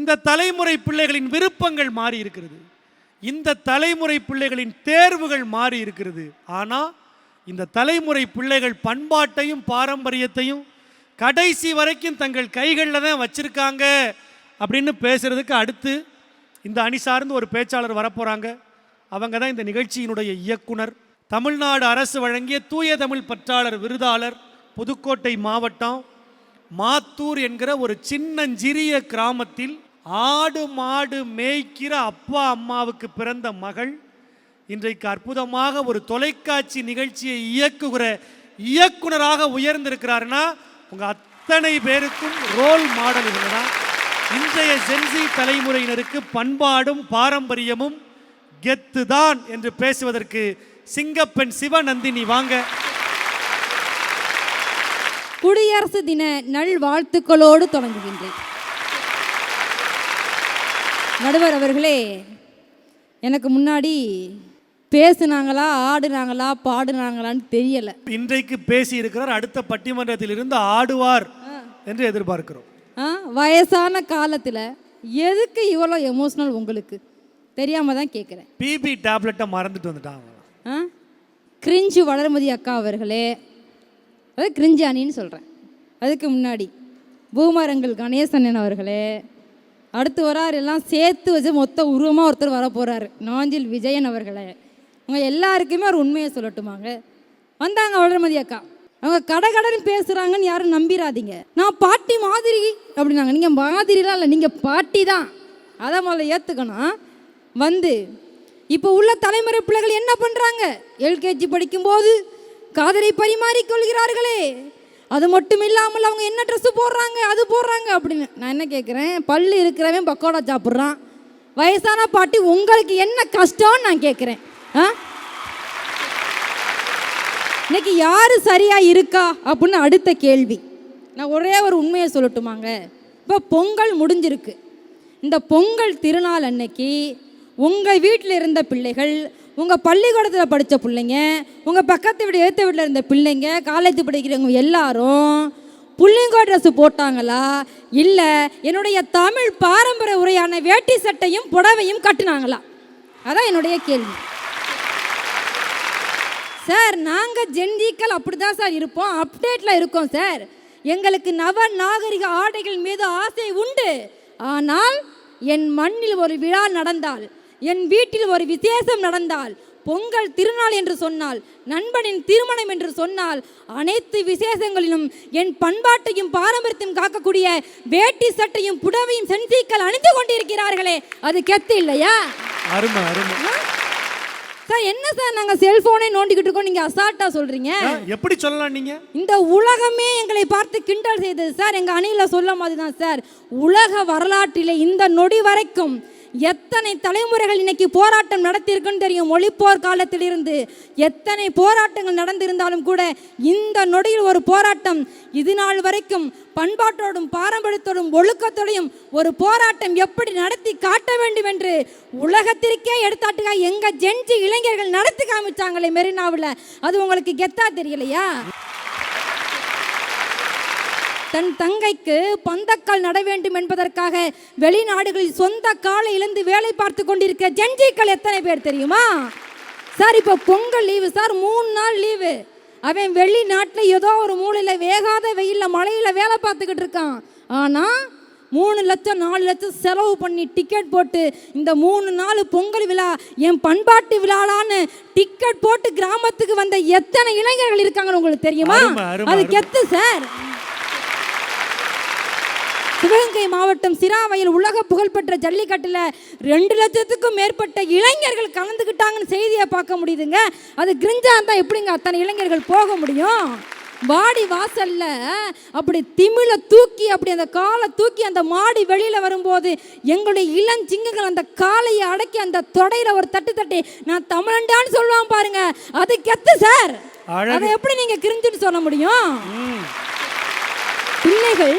இந்த தலைமுறை பிள்ளைகளின் விருப்பங்கள் மாறி இருக்கிறது, இந்த தலைமுறை பிள்ளைகளின் தேர்வுகள் மாறி இருக்கிறது. ஆனால் இந்த தலைமுறை பிள்ளைகள் பண்பாட்டையும் பாரம்பரியத்தையும் கடைசி வரைக்கும் தங்கள் கைகளில் தான் வச்சிருக்காங்க அப்படின்னு பேசுறதுக்கு அடுத்து இந்த அணி சார்ந்து ஒரு பேச்சாளர் வரப்போறாங்க. அவங்க தான் இந்த நிகழ்ச்சியினுடைய இயக்குனர், தமிழ்நாடு அரசு வழங்கிய தூய தமிழ் பற்றாளர் விருதாளர், புதுக்கோட்டை மாவட்டம் மாத்தூர் என்கிற ஒரு சின்னஞ்சிறிய கிராமத்தில் ஆடு மாடு மேய்க்கிற அப்பா அம்மாவுக்கு பிறந்த மகள் இன்றைக்கு அற்புதமாக ஒரு தொலைக்காட்சி நிகழ்ச்சியை இயக்குகிற இயக்குனராக உயர்ந்திருக்கிறாருன்னா உங்க அத்தனை பேருக்கும் ரோல் மாடல் இவங்கதான். இன்றைய ஜென்சி தலைமுறையினருக்கு பண்பாடும் பாரம்பரியமும் கெத்து தான் என்று பேசுவதற்கு சிங்கப்பெண் சிவநந்தினி வாங்க. குடியரசு தின நல்வாழ்த்துக்களோடு தொடங்குகின்றேன். நடுவர் அவர்களே, எனக்கு முன்னாடி பேசுனாங்களா ஆடுனாங்களா பாடுனாங்களான்னு தெரியல. இன்றைக்கு பேசி இருக்கிறார், அடுத்த பட்டிமன்றத்தில் இருந்து ஆடுவார் என்று எதிர்பார்க்கிறோம். வயசான காலத்தில் எதுக்கு இவ்வளோ எமோஷனல் உங்களுக்கு தெரியாம தான் கேட்குறேன். பிபி டேப்லெட்டை மறந்துட்டு வந்துட்டாங்க. கிரிஞ்சு வளர்மதி அக்கா அவர்களே, அது கிரிஞ்சு அணின்னு சொல்கிறேன். அதுக்கு முன்னாடி பூமரங்கள் கணேசன் அவர்களே, அடுத்து வரார் எல்லாம் சேர்த்து வச்சு மொத்த உருவமாக ஒருத்தர் வர போகிறாரு, நாஞ்சில் விஜயன் அவர்களே. அவங்க எல்லாருக்குமே ஒரு உண்மையை சொல்லட்டுமாங்க. வந்தாங்க வளர்மதி அக்கா, அவங்க கடன்னு பேசுகிறாங்கன்னு யாரும் நம்பிடாதீங்க. நான் பாட்டி மாதிரி அப்படின்னாங்க. நீங்கள் மாதிரிலாம் இல்லை, நீங்கள் பாட்டி தான். அதை முதல்ல ஏற்றுக்கணும். வந்து இப்போ உள்ள தலைமுறை பிள்ளைகள் என்ன பண்ணுறாங்க? எல்கேஜி படிக்கும்போது காதலை பரிமாறிக்கொள்கிறார்களே, அது மட்டும் இல்லாமல் அவங்க என்ன ட்ரெஸ்ஸு போடுறாங்க, அது போடுறாங்க அப்படின்னு. நான் என்ன கேட்குறேன், பல்லு இருக்கிறவன் பக்கோடா சாப்பிட்றான், வயசான பாட்டி உங்களுக்கு என்ன கஷ்டம்னு நான் கேட்குறேன். இன்னைக்கு யார் சரியாக இருக்கா அப்படின்னு அடுத்த கேள்வி. நான் ஒரே ஒரு உண்மையை சொல்லட்டுமாங்க. இப்போ பொங்கல் முடிஞ்சிருக்கு. இந்த பொங்கல் திருநாள் அன்னைக்கு உங்கள் வீட்டில் இருந்த பிள்ளைகள், உங்கள் பள்ளிக்கூடத்தில் படித்த பிள்ளைங்க, உங்கள் பக்கத்து வீடு ஏற்ற வீட்டில் இருந்த பிள்ளைங்க, காலேஜ் படிக்கிறவங்க எல்லாரும் புள்ளிங்கோ ட்ரெஸ்ஸு போட்டாங்களா, இல்லை என்னுடைய தமிழ் பாரம்பரிய உரையான வேட்டி சட்டையும் புடவையும் கட்டினாங்களா? அதான் என்னுடைய கேள்வி. சார், நாங்கள் ஜென்ஜிக்கள் அப்படி தான் சார் இருப்போம், அப்டேட்டில் இருக்கோம் சார். எங்களுக்கு நவ நாகரிக ஆடைகள் மீது ஆசை உண்டு. ஆனால் என் மண்ணில் ஒரு விழா நடந்தால், என் வீட்டில் ஒரு விசேஷம் நடந்தால், பொங்கல் திருநாள் என்று சொன்னால், நண்பனின் திருமணம் என்று சொன்னால், அனைத்து விசேஷங்களிலும் என் பண்பாட்டையும் பாரம்பரியத்தையும் காக்கக்கூடிய வேட்டி சட்டையும் புடவையும் சென்சிக்கள் அணிந்து கொண்டிருக்கிறார்களே, அது கெத்து இல்லையா? அருமை அருமை சார். என்ன சார், நாங்கள் செல்போனே நோண்டிக்கிட்டு இருக்கோம், நீங்கள் அசால்ட்டாக சொல்கிறீங்க. எப்படி சொல்லலாம்? நீங்கள் இந்த உலகமே எங்களை பார்த்து கிண்டல் செய்தது சார். எங்கள் அணியில் சொல்ல மாதிரி தான் சார். உலக வரலாற்றில் இந்த நொடி வரைக்கும் எத்தனை தலைமுறைகள் இன்னைக்கு போராட்டம் நடத்தியிருக்குன்னு தெரியும். மொழிப்போர் காலத்திலிருந்து எத்தனை போராட்டங்கள் நடந்திருந்தாலும் கூட இந்த நொடியில் ஒரு போராட்டம் இது நாள் வரைக்கும் பண்பாட்டோடும் பாரம்பரியத்தோடும் ஒழுக்கத்தோடையும் ஒரு போராட்டம் எப்படி நடத்தி காட்ட வேண்டும் என்று உலகத்திற்கே எடுத்தாட்டுக்காக எங்கள் ஜென்சி இளைஞர்கள் நடத்தி காமிச்சாங்களே மெரினாவில். அது உங்களுக்கு கெத்தா தெரியலையா? தன் தங்கைக்கு பந்தக்கால் நட வேண்டும் என்பதற்காக வெளிநாடுகளில் சொந்த காலை இழந்து வேலை பார்த்து கொண்டிருக்கிற ஜென்ஜிக்கள் எத்தனை பேர் தெரியுமா சார்? இப்போ பொங்கல் லீவு சார், 3 நாள் லீவு. அவன் வெளிநாட்டில் ஏதோ ஒரு மூலையில் வேகாத வெயிலில் மழையில் வேலை பார்த்துக்கிட்டு இருக்கான். ஆனால் 3 லட்சம் 4 லட்சம் செலவு பண்ணி டிக்கெட் போட்டு இந்த 3 நாள் பொங்கல் விழா என் பண்பாட்டு விழாலான்னு டிக்கெட் போட்டு கிராமத்துக்கு வந்த எத்தனை இளைஞர்கள் இருக்காங்கன்னு உங்களுக்கு தெரியுமா? அது கெத்து சார். சிவகங்கை மாவட்டம் சிராவையில் உலக புகழ்பெற்ற ஜல்லிக்கட்டில் 2 லட்சத்துக்கும் மேற்பட்ட இளைஞர்கள் கலந்துக்கிட்டாங்கன்னு செய்தியை பார்க்க முடியுதுங்க. அது கிரிஞ்சா இருந்தால் எப்படிங்க அத்தனை இளைஞர்கள் போக முடியும்? வாடி வாசல்ல அப்படி திமிழ தூக்கி அப்படி அந்த காலை தூக்கி அந்த மாடி வெளியில் வரும்போது எங்களுடைய இளஞ்சிங்கங்கள் அந்த காலையை அடக்கி அந்த தொடையில் ஒரு தட்டு தட்டி நான் தமிழண்டான்னு சொல்லுவான் பாருங்க, அது கெத்து சார். அதை எப்படி நீங்க கிரிஞ்சுன்னு சொல்ல முடியும்? பிள்ளைகள்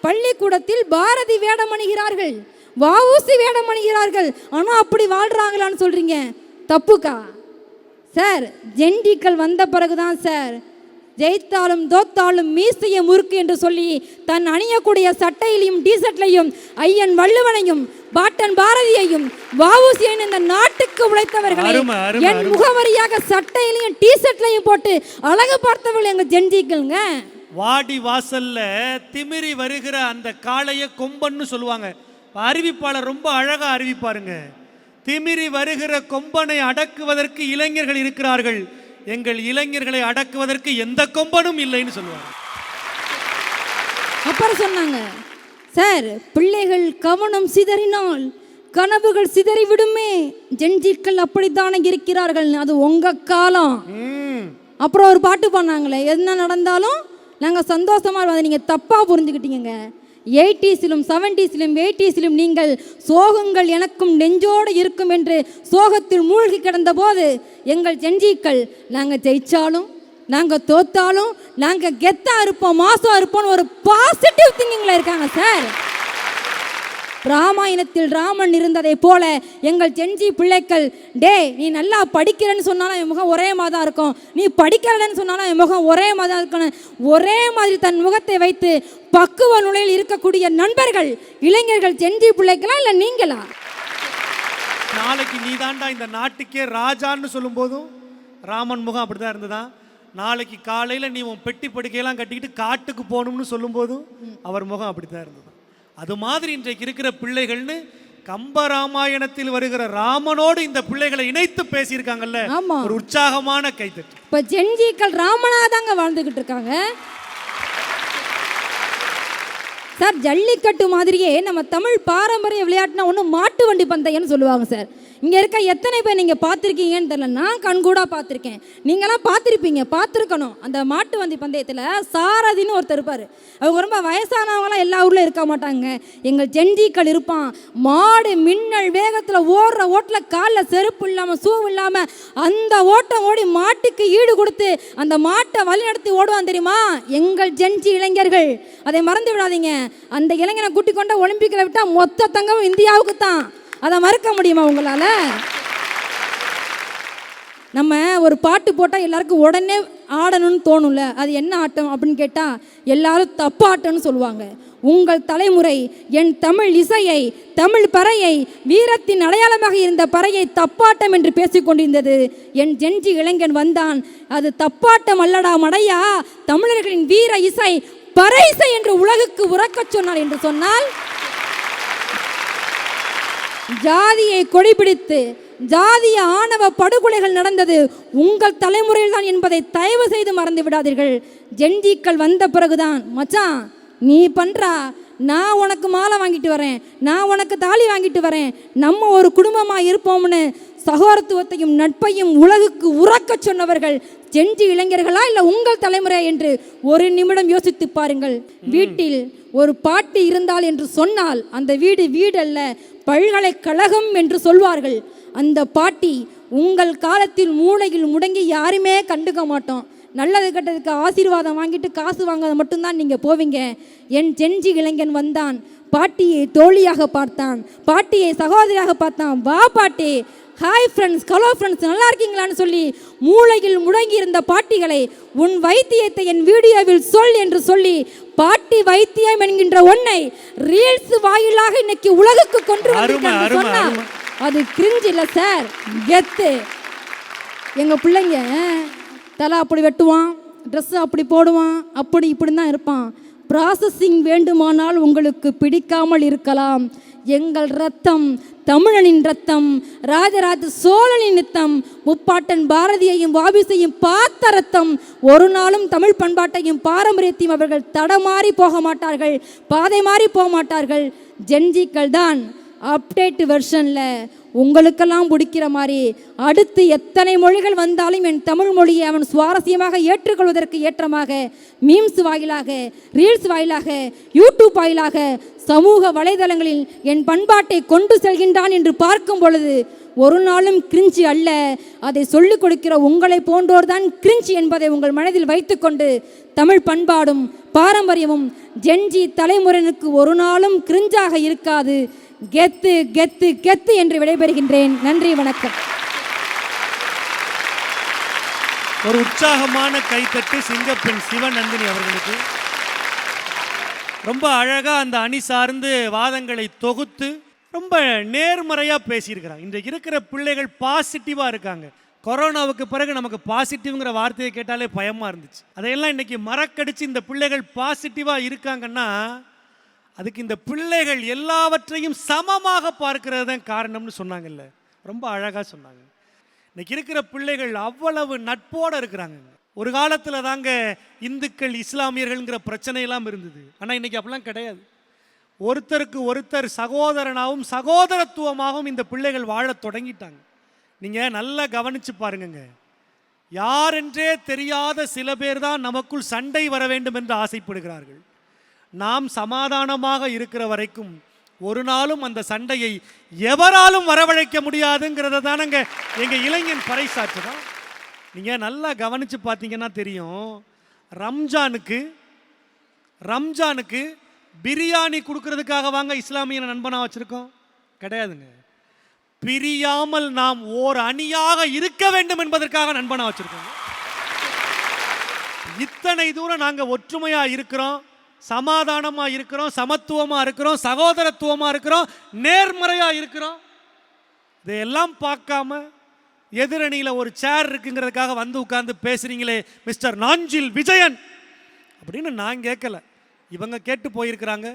பள்ளிக்கூடத்தில் பாரதி வேடம் அணிகிறார்கள், வஉசி வேடம் அணிகிறார்கள். ஆனால் அப்படி வாழ்றாங்களான்னு சொல்றீங்க, தப்புக்கா சார். ஜென்டிக்கள் வந்த பிறகுதான் சார் ஜெயித்தாலும் தோத்தாலும் மீசைய முறுக்கு என்று சொல்லி தன் அணியக்கூடிய சட்டையிலையும் டிஷர்ட்லையும் ஐயன் வள்ளுவனையும் பாட்டன் பாரதியையும் வஉசியையும் இந்த நாட்டுக்கு உழைத்தவர்களை என் முகவரியாக சட்டையிலையும் டிஷர்ட்லையும் போட்டு அழகு பார்த்தவர்கள் எங்க ஜென்ஜிக்கள்ங்க. வாடி வாசல்ல திமிரி வருகிற அந்த காளைய கொம்பன்னு சொல்லுவாங்க. அறிவிப்பாளர் ரொம்ப அழகா அறிவிப்பாருங்க. திமிரி வருகிற கொம்பனை அடக்குவதற்கு இளைஞர்கள் இருக்கிறார்கள், எங்கள் இளைஞர்களை அடக்குவதற்கு எந்த கொம்பனும் இல்லைன்னு சொல்லுவாங்க. அப்புறம் சொன்னாங்க, சார் பிள்ளைகள் கவனம் சிதறினால் கனவுகள் சிதறி விடுமே, ஜென்ஜிக்கள் அப்படித்தானே இருக்கிறார்கள், அது உங்க காலம். அப்புறம் ஒரு பாட்டு பண்ணாங்களே, என்ன நடந்தாலும் நாங்கள் சந்தோஷமா இருவோம், அதை நீங்கள் தப்பாக புரிஞ்சுக்கிட்டீங்க. 80s-லும் 70s-லும் 80s-லும் நீங்கள் சோகங்கள் எனக்கும் நெஞ்சோடு இருக்கும் என்று சோகத்தில் மூழ்கி கிடந்த போது எங்கள் ஜென்ஜிக்கள் நாங்கள் ஜெயிச்சாலும் நாங்கள் தோத்தாலும் நாங்கள் கெத்தாக இருப்போம், மாசம் இருப்போம்னு ஒரு பாசிட்டிவ் திங்கிங்கில் இருக்காங்க சார். ராமாயணத்தில் ராமன் இருந்ததை போல எங்கள் ஜென்ஜி பிள்ளைகள், டே நீ நல்லா படிக்கிறேன்னு சொன்னாலும் என் முகம் ஒரே மாதிரி தான் இருக்கும், நீ படிக்கிறன்னு சொன்னாலும் என் முகம் ஒரே மாதிரி தான் இருக்கணும், ஒரே மாதிரி தன் முகத்தை வைத்து பக்குவ நிலையில் இருக்கக்கூடிய நண்பர்கள் இளைஞர்கள் ஜென்ஜி பிள்ளைகளா இல்லை நீங்களா? நாளைக்கு நீ தாண்டா இந்த நாட்டுக்கே ராஜான்னு சொல்லும் போதும் ராமன் முகம் அப்படிதான் இருந்ததான். நாளைக்கு காலையில் நீ உன் பெட்டி படுக்கையெல்லாம் கட்டிக்கிட்டு காட்டுக்கு போகணும்னு சொல்லும் போதும் அவர் முகம் அப்படித்தான் இருந்தது. அது மாதிரி இன்றைக்கு இருக்கிற பிள்ளைகள்னு கம்பராமாயணத்தில் வருகிற ராமனோடு இந்த பிள்ளைகளை இணைத்து பேசியிருக்காங்கல்ல, ஒரு உற்சாகமான கைத்தட்டு. இப்ப ஜென்ஜிக்கள் ராமனாதாங்க வாழ்ந்துகிட்டு இருக்காங்க சார். ஜல்லிக்கட்டு மாதிரியே நம்ம தமிழ் பாரம்பரிய விளையாட்டுனா ஒன்று மாட்டு வண்டி பந்தயம்னு சொல்லுவாங்க சார். இங்கே இருக்க எத்தனை பேர் நீங்கள் பார்த்துருக்கீங்கன்னு தெரியல, நான் கண்கூடாக பார்த்துருக்கேன், நீங்களாம் பார்த்துருப்பீங்க, பார்த்துருக்கணும். அந்த மாட்டு வண்டி பந்தயத்தில் சாரதின்னு ஒருத்தர் இருப்பார். அவங்க ரொம்ப வயசானவங்களாம் எல்லா ஊரில் இருக்க மாட்டாங்க, எங்கள் ஜென்ஜிக்கள் இருப்பான். மாடு மின்னல் வேகத்தில் ஓடுற ஓட்டில் காலில் செருப்பு இல்லாமல் ஷூ இல்லாமல் அந்த ஓட்டம் ஓடி மாட்டுக்கு ஈடு கொடுத்து அந்த மாட்டை வழிநடத்தி ஓடுவான் தெரியுமா எங்கள் ஜென்ஜி இளைஞர்கள். அதை மறந்து விடாதீங்க. அந்த இளைஞனை கூட்டிக் கொண்ட ஒலிம்பிக்கில் விட்டால் மொத்த தங்கம் இந்தியாவுக்கு தான். அதை மறக்க முடியுமா உங்களால்? நம்ம ஒரு பாட்டு போட்டால் எல்லாருக்கும் உடனே ஆடணும்னு தோணும்ல, அது என்ன ஆட்டம் அப்படின்னு கேட்டால் எல்லாரும் தப்பாட்டம்னு சொல்லுவாங்க. உங்கள் தலைமுறை என் தமிழ் இசையை, தமிழ் பறையை, வீரத்தின் அடையாளமாக இருந்த பறையை தப்பாட்டம் என்று பேசிக்கொண்டிருந்தது. என் ஜென்ஜி இளைஞன் வந்தான், அது தப்பாட்டம் அல்லடா மடையா, தமிழர்களின் வீர இசை பறை இசை என்று உலகுக்கு உறக்கச் சொன்னார் என்று சொன்னால், ஜாதியை கொடிபிடித்து ஜாதிய ஆணவ படுகொலைகள் நடந்தது உங்கள் தலைமுறையில் தான் என்பதை தயவு செய்து மறந்து விடாதீர்கள். ஜென்ஜிக்கள் வந்த பிறகுதான், மச்சான் நீ பண்றா, நான் உனக்கு மாலை வாங்கிட்டு வரேன், நான் உனக்கு தாலி வாங்கிட்டு வரேன், நம்ம ஒரு குடும்பமாக இருப்போம்னு சகோதரத்துவத்தையும் நட்பையும் உலகுக்கு உறக்க சொன்னவர்கள் ஜென்ஜி இளைஞர்களா இல்லை உங்கள் தலைமுறை என்று ஒரு நிமிடம் யோசித்து பாருங்கள். வீட்டில் ஒரு பாட்டி இருந்தால் என்று சொன்னால் அந்த வீடு வீடல்ல, பல்கலைக்கழகம் என்று சொல்வார்கள். அந்த பாட்டி உங்கள் காலத்தில் மூளையில் முடங்கி யாருமே கண்டுக்க மாட்டோம், நல்லது கெட்டதுக்கு ஆசீர்வாதம் வாங்கிட்டு காசு வாங்காத மட்டும்தான் நீங்கள் போவீங்க. என் ஜென்ஜி இளைஞன் வந்தான், பாட்டியை தோழியாக பார்த்தான், பாட்டியை சகோதரியாக பார்த்தான். வா பாட்டி, ஹாய் ஃப்ரெண்ட்ஸ், ஹலோ ஃப்ரெண்ட்ஸ், நல்லா இருக்கீங்களான்னு சொல்லி மூளையில் முடங்கி இருந்த பாட்டிகளை உன் வைத்தியத்தை என் வீடியோவில் சொல் என்று சொல்லி பாட்டி வைத்தியம் என்கின்ற ஒன்னை ரீல்ஸ் வாயிலாக இன்னைக்கு உலகுக்கு கொண்டு வந்திருக்காங்க. அது கிரிஞ்சு இல்லை சார், கெத்து. எங்கள் பிள்ளைங்க தலை அப்படி வெட்டுவான், ட்ரெஸ்ஸு அப்படி போடுவான், அப்படி இப்படி தான் இருப்பான். ப்ராசஸிங் வேண்டுமானால் உங்களுக்கு பிடிக்காமல் இருக்கலாம், எங்கள் ரத்தம் தமிழனின் ரத்தம், ராஜராஜ சோழனின் ரத்தம், முப்பாட்டன் பாரதியையும் வாபிசையும் பார்த்த ரத்தம். ஒரு நாளும் தமிழ் பண்பாட்டையும் பாரம்பரியத்தையும் அவர்கள் தடமாறி போக மாட்டார்கள், பாதை மாறி போக மாட்டார்கள். ஜென்ஜிக்கள் தான் அப்டேட் வெர்ஷனில் உங்களுக்கெல்லாம் பிடிக்கிற மாதிரி அடுத்து எத்தனை மொழிகள் வந்தாலும் என் தமிழ் மொழியை அவன் சுவாரஸ்யமாக ஏற்றுக்கொள்வதற்கு ஏற்றமாக மீம்ஸ் வாயிலாக, ரீல்ஸ் வாயிலாக, யூடியூப் வாயிலாக, சமூக வலைதளங்களில் என் பண்பாட்டை கொண்டு செல்கின்றான் என்று பார்க்கும் பொழுது ஒரு நாளும் கிரிஞ்சி அல்ல, அதை சொல்லிக் கொடுக்கிற உங்களை போன்றோர் தான் கிரிஞ்சி என்பதை உங்கள் மனதில் வைத்துக்கொண்டு தமிழ் பண்பாடும் பாரம்பரியமும் ஜென்ஜி தலைமுறையினருக்கு ஒரு நாளும் கிரிஞ்சாக இருக்காது. கெத்து கெத்து கெத்து என்று விடைபெறுகின்றேன். நன்றி, வணக்கம். ஒரு உற்சாகமான கைத்தட்டு சிங்கப்பெண் சிவநந்தினி அவர்களுக்கு. ரொம்ப அழகா அந்த அணி சார்ந்து வாதங்களை தொகுத்து ரொம்ப நேர்மறையாக பேசியிருக்கிறாங்க. இன்றைக்கு இருக்கிற பிள்ளைகள் பாசிட்டிவாக இருக்காங்க. கொரோனாவுக்கு பிறகு நமக்கு பாசிட்டிவ்ங்கிற வார்த்தையை கேட்டாலே பயமாக இருந்துச்சு. அதையெல்லாம் இன்னைக்கு மறக்கடிச்சு இந்த பிள்ளைகள் பாசிட்டிவாக இருக்காங்கன்னா அதுக்கு இந்த பிள்ளைகள் எல்லாவற்றையும் சமமாக பார்க்கிறது தான் காரணம்னு சொன்னாங்கல்ல, ரொம்ப அழகாக சொன்னாங்க. இன்னைக்கு இருக்கிற பிள்ளைகள் அவ்வளவு நட்போடு இருக்கிறாங்க. ஒரு காலத்தில் தாங்க இந்துக்கள் இஸ்லாமியர்கள்ங்கிற பிரச்சனையெல்லாம் இருந்தது. ஆனால் இன்னைக்கு அப்படிலாம் கிடையாது. ஒருத்தருக்கு ஒருத்தர் சகோதரனாகவும் சகோதரத்துவமாகவும் இந்த பிள்ளைகள் வாழ தொடங்கிட்டாங்க. நீங்கள் நல்லா கவனித்து பாருங்க. யாரென்றே தெரியாத சில பேர் தான் நமக்குள் சண்டை வர வேண்டும் என்று ஆசைப்படுகிறார்கள். நாம் சமாதானமாக இருக்கிற வரைக்கும் ஒரு நாளும் அந்த சண்டையை எவராலும் வரவழைக்க முடியாதுங்கிறத தானங்க எங்கள் இளைஞன் பறைசாற்றுதான். நீங்கள் நல்லா கவனித்து பார்த்தீங்கன்னா தெரியும். ரம்ஜானுக்கு பிரியாணி கொடுக்கறதுக்காக வாங்க இஸ்லாமிய நண்பனாக வச்சுருக்கோம் கிடையாதுங்க. பிரியாமல் நாம் ஓர் அணியாக இருக்க வேண்டும் என்பதற்காக நண்பனாக வச்சுருக்கோம். இத்தனை தூரம் நாங்கள் ஒற்றுமையாக இருக்கிறோம், சமாதானமாக இருக்கிறோம், சமத்துவமாக இருக்கிறோம், சகோதரத்துவமாக இருக்கிறோம், நேர்மறையாக இருக்கிறோம். இதையெல்லாம் பார்க்காம எதிரணியில் ஒரு சேர் இருக்குங்கிறதுக்காக வந்து உட்கார்ந்து பேசுறீங்களே மிஸ்டர் நாஞ்சில் விஜயன் அப்படின்னு நான் கேட்கல, இவங்க கேட்டு போயிருக்கிறாங்க.